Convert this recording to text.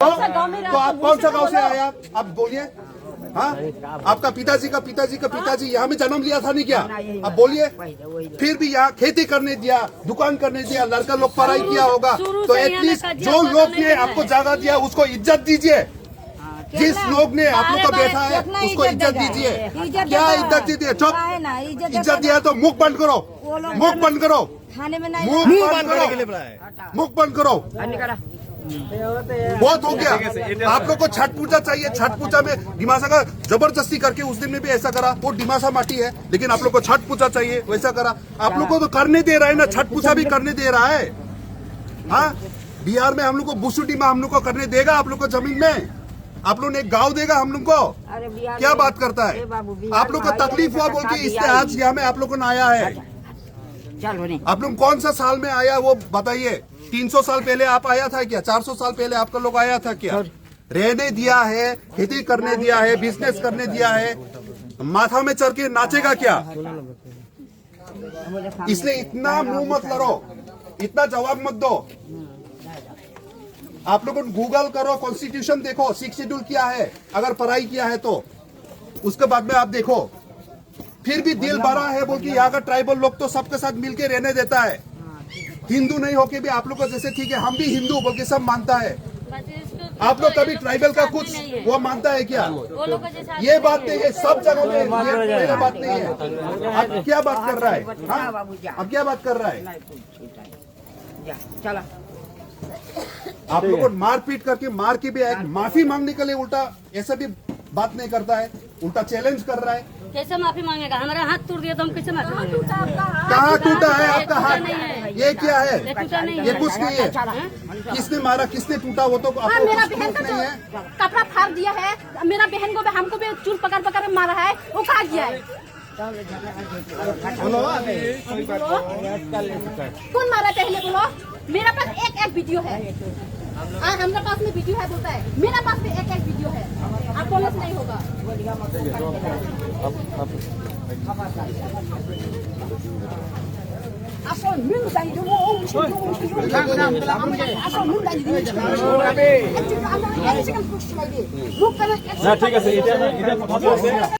तो आप कौन सा गांव से आए आप बोलिए। हाँ, आपका पिताजी का पिताजी यहाँ में जन्म लिया था नहीं क्या? अब बोलिए। फिर भी यहाँ खेती करने दिया, दुकान करने दिया, लड़का लोग पढ़ाई किया होगा, तो एटलीस्ट जो लोग ने आपको जगह दिया उसको इज्जत दीजिए। जिस लोग ने आप लोग को बैठा है उसको इज्जत दीजिए। क्या इज्जत दीजिए? चुप। इज्जत दिया तो मुख बंद करो, मुख बंद करो, मुख बंद करो। बहुत हो गया। आप लोग को छठ पूजा चाहिए। छठ पूजा में डिमासा का जबरदस्ती करके उस दिन में भी ऐसा करा। वो डिमासा माटी है, लेकिन आप लोग को छठ पूजा चाहिए, वैसा करा। आप लोग को तो करने दे रहा है ना, छठ पूजा भी करने दे रहा है। हाँ, बिहार में हम लोग को बुसुडीमा हम लोग को करने देगा। आप लोग को जमीन में आप लोग ने एक गाँव देगा हम लोग को। क्या बात करता है? आप लोग को तकलीफ हुआ बोल के इससे आज यहाँ में आप लोग को न आया है। आप लोग कौन सा साल में आया वो बताइए। 300 साल पहले आप आया था क्या? 400 साल पहले आपका लोग आया था क्या? रहने दिया है, खेती करने दिया है, बिजनेस करने दिया है, माथा में चढ़ के नाचेगा क्या? इसलिए इतना मुंह मत लड़ो, इतना जवाब मत दो। आप लोगों को गूगल करो, कॉन्स्टिट्यूशन देखो, 6 शेड्यूल क्या है, अगर पढ़ाई किया है तो उसके बाद में आप देखो। फिर भी दिल बड़ा है बोल के यहाँ का ट्राइबल लोग तो सबके साथ मिलके रहने देता है। हिंदू नहीं होके भी आप लोग को जैसे ठीक है हम भी हिंदू बोल के सब मानता है। आप लोग कभी ट्राइबल का कुछ वो मानता है क्या? ये बात नहीं है, सब जगह में ये बात नहीं है। आप क्या बात कर रहा है? हाँ, अब क्या बात कर रहा है? आप लोग को मार पीट करके मार के भी माफी मांगने के लिए उल्टा ऐसा भी बात नहीं करता है, उल्टा चैलेंज कर रहा है। कैसे माफी मांगेगा? हमारा हाथ टूट दिया तो हम कैसे माफी मांगेंगे? कहाँ टूटा है आपका हाथ? ये क्या है? ये कुछ नहीं है। किसने मारा, किसने टूटा वो तो आपको मेरा कुछ बहन प्रूफ का नहीं है। कपड़ा फाड़ दिया है। मेरा बहन को हमको भी चूल पकड़ पकड़ मारा है। वो कहा गया है? कौन मारा पहले बोलो? मेरा पास एक वीडियो है। हमारे पास में वीडियो है बोलता है। मेरा पास में एक वीडियो है। आप बोलने से नहीं होगा। ঠিক আছে।